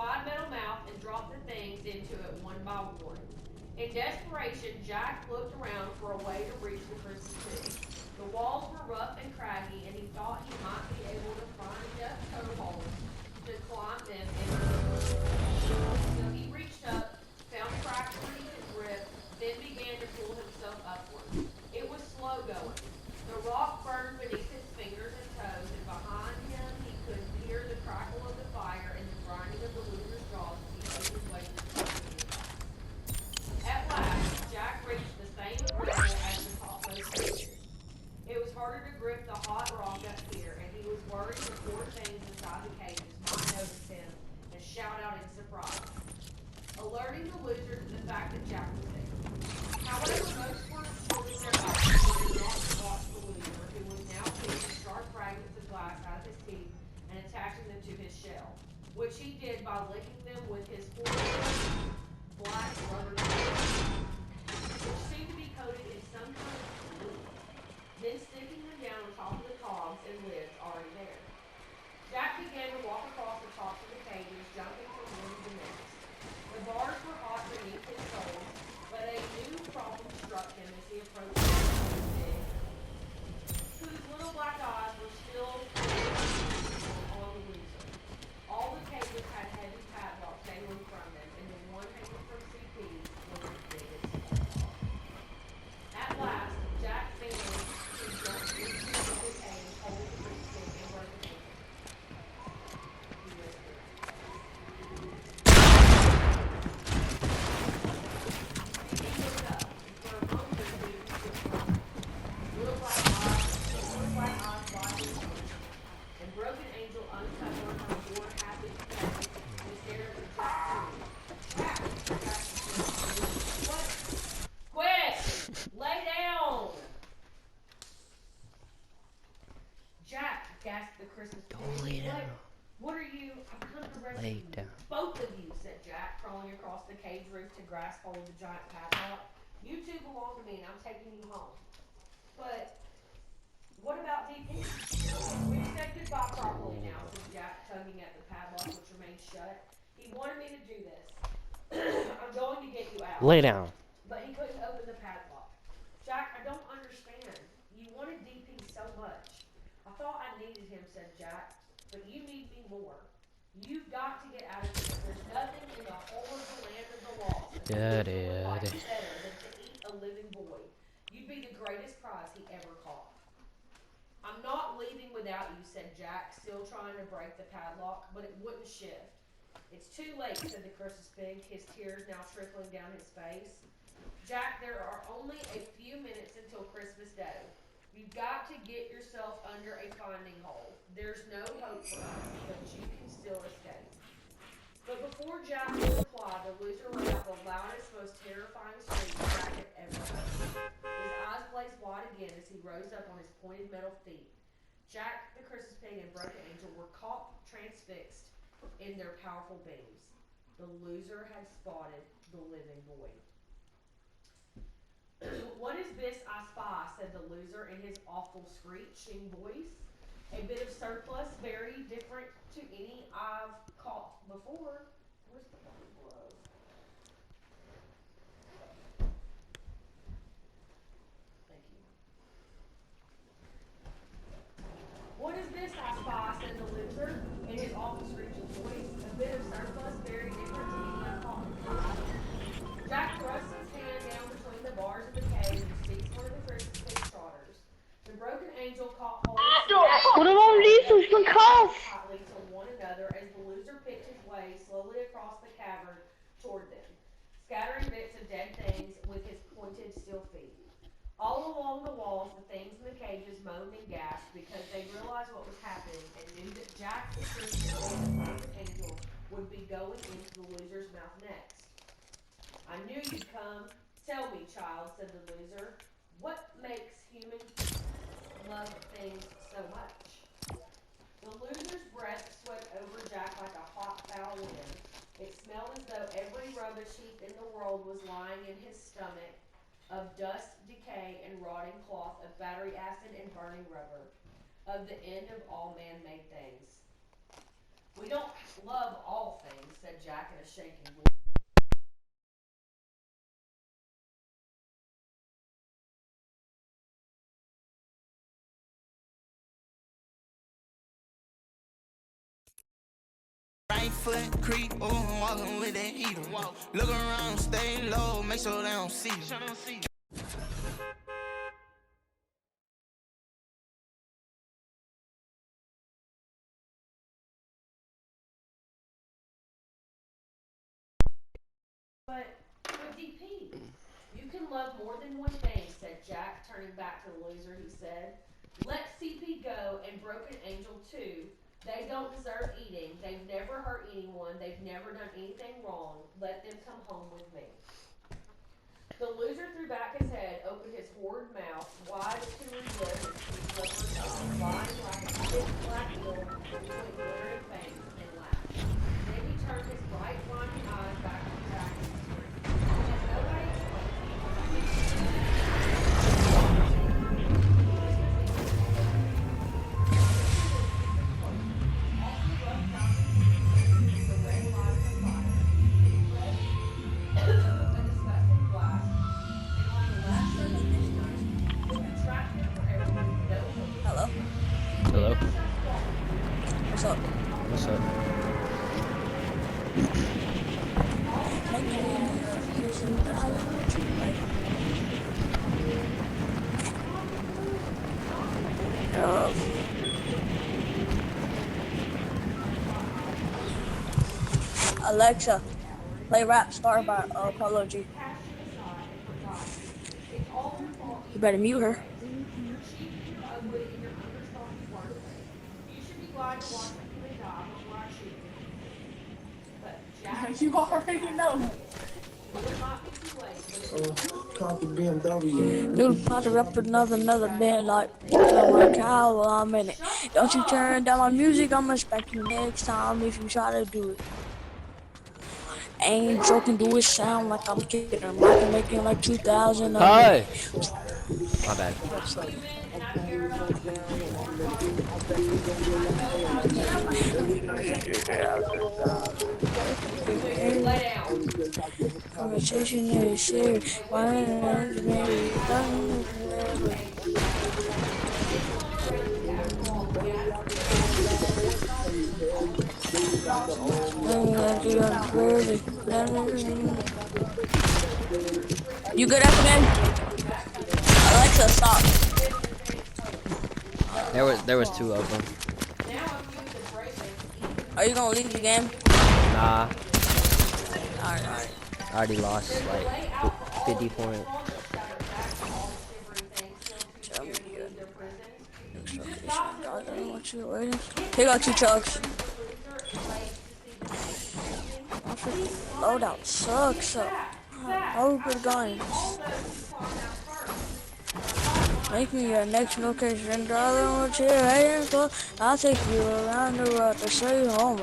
wide metal mouth and dropped the things into it one by one. In desperation, Jack looked around for a way to reach the Christmas tree. The walls were rough and craggy, and he thought he might be able to find enough toe holes to climb them in. So he reached up, found cracks where he could grip, then began to pull himself upward. It was slow going. The rock burned beneath his fingers and toes, and behind him he could hear the crackle of the fire and the grinding of the loser's jaws as he made his way to the top of the glass. At last, Jack reached the same level as the topmost cages. It was harder to grip the hot rock up here, and he was worried the poor things inside the cages might notice him and shout out in surprise, alerting the losers to the fact that Jack was there. However, most were holding their eyes and did not watch the loser, who was now picking sharp fragments of glass out of his teeth and attaching them to his shell, which he did by licking them with his horrible black rubber nails, which seemed to be coated in some kind of glue, then sticking them down on top of the cogs and lids already there. Jack began to walk across the tops of the cages, jumping from one to the next. The bars were hot beneath his soles, but a new problem struck him as he approached the pig, whose little black eyes were still on the loser. All the cages had heavy padlocks dangling from them, and the one hanging from CP was as big as his. At last, Jack managed to jump into the cage, holding the briefcase and broken ankle. He whispered. CP looked up, and for a moment or two he was blind. Little black eyes widely opened, and Broken Angel uncovered her poor happy face and stared at Jack too. Jack! Jack said, what? Quit! Lay down! Jack, gasped the Christmas Don't pig. lay down. What are you? I've come to rescue Lay you. down. Both of you, said Jack, crawling across the cage roof to grasp hold of the giant padlock. You two belong to me, and I'm taking you home. But what about DP? We've said goodbye properly now, said Jack, tugging at the padlock, which remained shut. He wanted me to do this. I'm going to get you out. Lay down. But he couldn't open the padlock. Jack, I don't understand. You wanted DP so much. I thought I needed him, said Jack. But you need me more. You've got to get out of here. There's nothing in the whole of the land of the lost that Daddy, would like daddy. better than to eat a living boy. You'd be the greatest prize he ever caught. I'm not leaving without you, said Jack, still trying to break the padlock, but it wouldn't shift. It's too late, said the Christmas pig, his tears now trickling down his face. Jack, there are only a few minutes until Christmas Day. You've got to get yourself under a finding hole. There's no hope for us, but you can still escape. But before Jack could reply, the loser let out the loudest, most terrifying scream Jack had ever heard. His eyes blazed wide again as he rose up on his pointed metal feet. Jack, the Christmas pig, and Broken Angel were caught transfixed in their powerful beams. The loser had spotted the living boy. What is this I spy, said the loser in his awful screeching voice. A bit of surplus, very different to any I've caught before. Where's the fucking glove? Thank you. What is this I spy, said the loser in his awful screeching voice. A bit of surplus, very different to any I've caught before. Jack thrust his hand down between the bars of the cage and seized one of the Christmas pig trotters. The Broken Angel caught hold of Hvordan lyser som kast? tightly to one another as the loser picked his way slowly across the cavern toward them, scattering bits of dead things with his pointed steel feet. All along the walls, the things in the cages moaned and gasped because they realized what was happening and knew that Jack, the Christmas Angel, would be going into the loser's mouth next. I knew you'd come. Tell me, child, said the loser, what makes humans love things so much? The loser's breath swept over Jack like a hot, foul wind. It smelled as though every rubbish heap in the world was lying in his stomach, of dust, decay, and rotting cloth, of battery acid and burning rubber, of the end of all man-made things. We don't love all things, said Jack in a shaking voice. Right foot creep, ooh, I'm walking with that heater. Look around, stay low, make sure they don't see you. But, 50p, you can love more than one thing, said Jack, turning back to the loser, he said. Let CP go and Broken Angel too. They don't deserve eating. They've never hurt anyone. They've never done anything wrong. Let them come home with me. The loser threw back his head, opened his horrid mouth, wide to relive his sweet lover's lying like a thick black eel between glittering fangs, and laughed. Then he turned his bright, blinding eyes back to Jack and screamed. And nobody Hello. Hello. What's up? What's up? Alexa, play Rap Star by Polo G. You better mute her. You already know. Dude, popped up another band like my cow while I'm in it. Don't you turn down my music, I'm expecting you next time if you try to do it. Ain't joking, do it sound like I'm kidding. I'm not making like 2,000 of Hi. it. My bad. Lay down. Conversation is serious. Why is me done? You good at the game? Alexa, stop. There was two of them. Are you gonna leave the game? Nah, Alright. I already lost like 50 points. Tell me Here go 2 chugs. My freaking loadout sucks up. Oh, good guns. Make me your next location, darling, with your head and I'll take you around the world to show you home.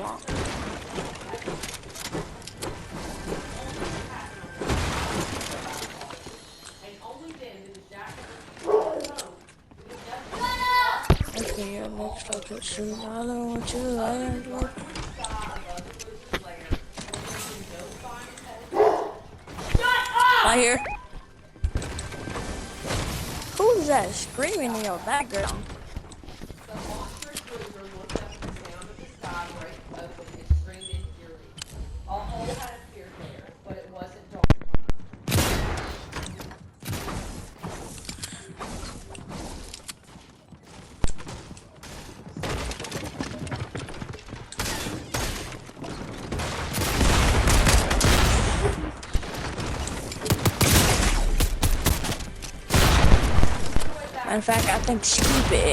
Make me your next location, darling, with your head and I hear. Who's that screaming in your background? The monstrous loser looked up at the sound of the sky break open and screamed in fury. A hole had appeared there, but it wasn't dark. In fact, I think stupid.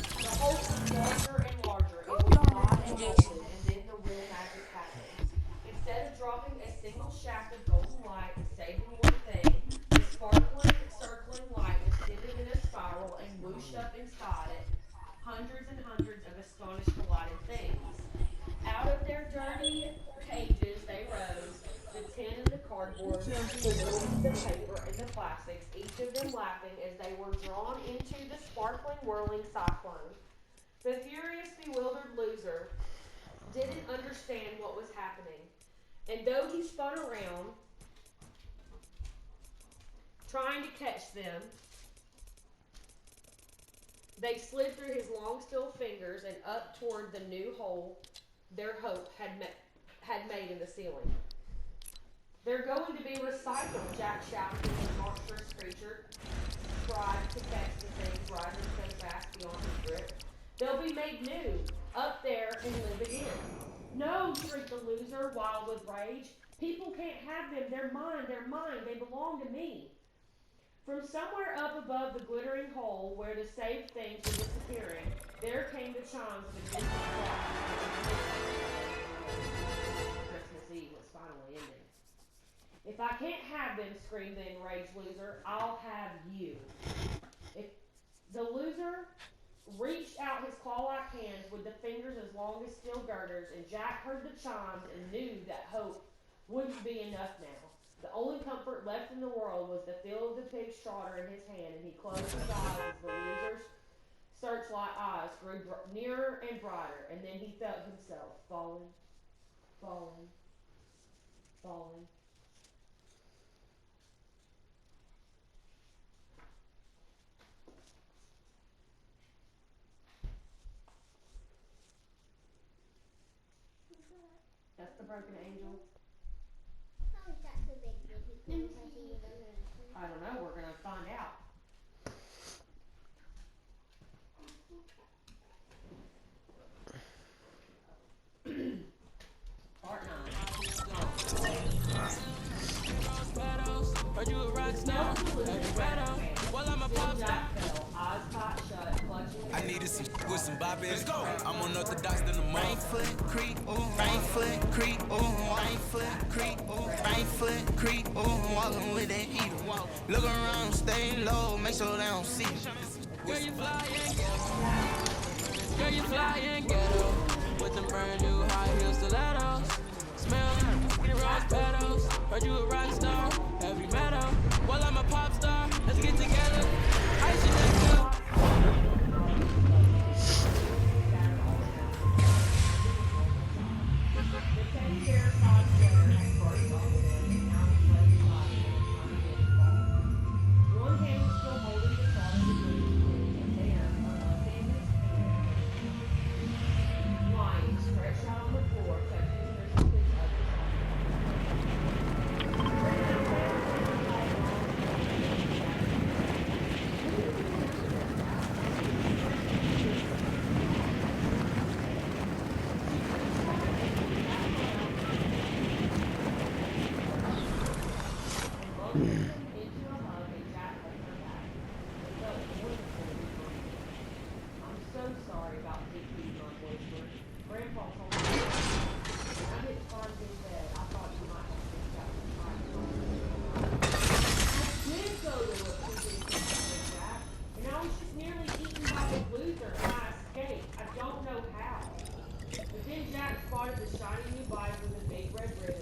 The hole was larger and larger. It was hot and open, and then the real magic happened. Instead of dropping a single shaft of golden light and saving one thing, the sparkling, circling light descended in a spiral and whooshed up inside it hundreds and hundreds of astonished, delighted things. Out of their dirty cages they rose, the tin and the cardboard, the wood, the paper, and the plastics, each of them laughing as they were drawn into the sparkling didn't understand what was happening. And though he spun around, trying to catch them, they slid through his long steel fingers and up toward the new hole their hope had made in the ceiling. They're going to be recycled, Jack shouted as the monstrous creature tried to catch the things rising so fast beyond his grip. They'll be made new, up there and live again. No, shrieked the loser, wild with rage. People can't have them. They're mine, they belong to me. From somewhere up above the glittering hole where the saved things were disappearing, there came the chimes of a distant clock. Christmas Eve was finally ending. If I can't have them, screamed the enraged loser, I'll have you. If the loser reached out his claw-like hands with the fingers as long as steel girders, and Jack heard the chimes and knew that hope wouldn't be enough now. The only comfort left in the world was the feel of the pig's trotter in his hand, and he closed his eyes as the loser's searchlight eyes grew nearer and brighter, and then he felt himself falling, falling, falling. That's the broken angel. How is that so big? I don't know, we're gonna find out. Part 9. Heard you a rock star. Well, I'm a pop star. Eyes tight shut, clutching. I needed some with some bop. Let's go. I'm unorthodox than the right foot creep, right foot creep, right foot creep, right foot creep, walking with that heater. Look around, stay low, make sure they don't see. Girl, you fly and ghetto. Girl, you fly and ghetto. With them brand new high heel stilettos. Smell rose petals. Heard you a rock star. Heavy metal. Well, I'm a pop star. Let's get together. I should let go. One hand was still holding the thought of the green, and there, unlocking his hand, lying stretched out on the floor, touching Christmas's other into a hug and Jack held her back. It felt wonderful to be home. I'm so sorry about Dick beating on Boyford. Grandpa told me when I get Sparky in bed, I thought you might have picked out some time. I did go to a PJ with Jack, and I was just nearly eaten by the loser and I escaped. I don't know how. But then Jack spotted the shiny new bike with a big red ribbon